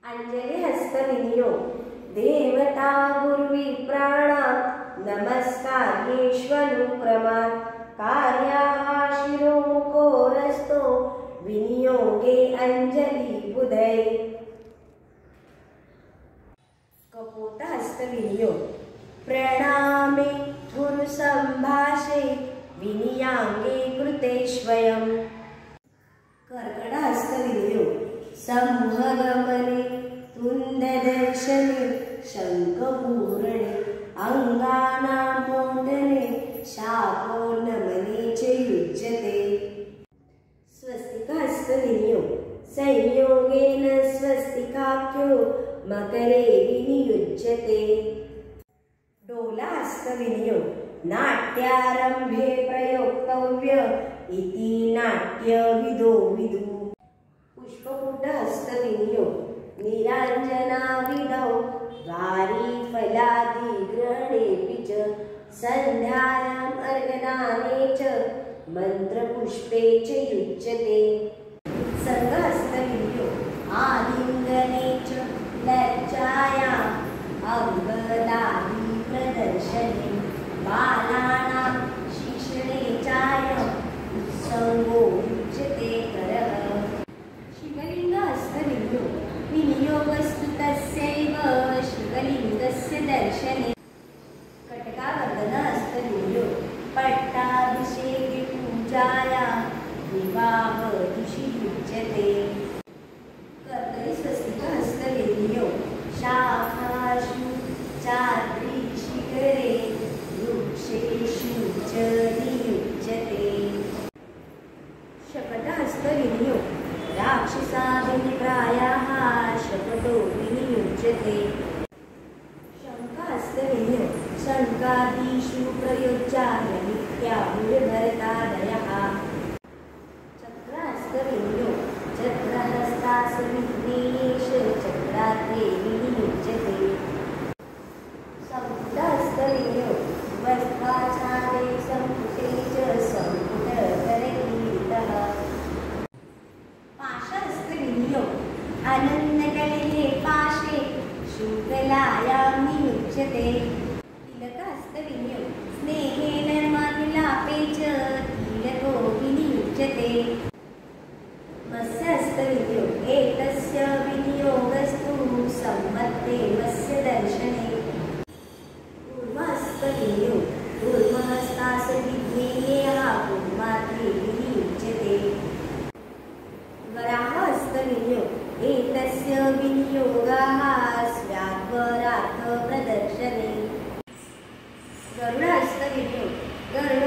अंजलि हस्तविनियोग देवता गुरुविप्राणात् नमस्कार्येष्वनुक्रमात् कार्याः शिरोमुखोरस्तो विनियोगे अंजलि बुधै। कपोत हस्तविनियोग प्रणामे गुरु संभाषे विनियांगे कृते स्वयं। कर्कट हस्तविनियोग संभगमने तुंडदर्शने शंखपूरणे अंगानां मोदने शापोन्नमने च युज्यते। स्वस्तिक हस्तविनियोग संयोगेन स्वस्तिकाख्यो मकरे विनियुज्यते। डोला हस्तविनियोग नाट्यारंभे प्रयोक्तव्य इति नाट्यविदो विदुः। पुष्पकूट हस्तविनियोग निरांजनाविधौ वारीफलादिग्रहणेऽपि च सन्ध्यायाम् अर्घदाने च मन्त्रपुष्पे च युज्यते। सर्गहस्तविनियोग आलिङ्गने च लज्जायाम् अङ्गदादिप्रदर्शने बालानां शिक्षणे चायम् उत्सङ्गो युज्यते करः। शिवलिंग हस्तविनियोग विनियोगस्तु तस्यैव शिवलिंगस्य दर्शने। कटकावर्धन हस्तविनियोग पट्टाभिषेके पूजायां विवाहदिशि युज्यते। कर्दली स्वस्तिक हस्तविनियोग शाखासु चाद्रिशिखरे वृक्षेषु च नियुज्यते। शपथ हस्तविनियोग राक्षसाभिप्रायाः शपथो विनियुज्यते। शंख हस्तविनियोग शंखादिषु प्रयोज्याय नित्याहुर्भरतादयः। चक्र हस्तविनियोग चक्रहस्तासु विघ्नेश चक्राग्रे विनियुज्यते। संपुट हस्तविनियोग वस्त्राचारे संपुटे च संपुटकरकिरीटः। आनंदकलिले पाशे शुक्लायां नियुज्यते। तिलक हस्तविनियोग स्नेहेन मानिलापे च तिलको विनियुज्यते। मत्स्य हस्तविनियोग एतस्य विनियोगस्तु सम्मत्ते मत्स्य दर्शने। कूर्म हस्तविनियोग कूर्महस्तासु विघ्नेयः कूर्माग्रे विनियुज्यते। वराह हस्तविनियोग एतस्य विनियोगः स्याद्वरार्थ प्रदर्शने। गरुड हस्तविनियोग गरुड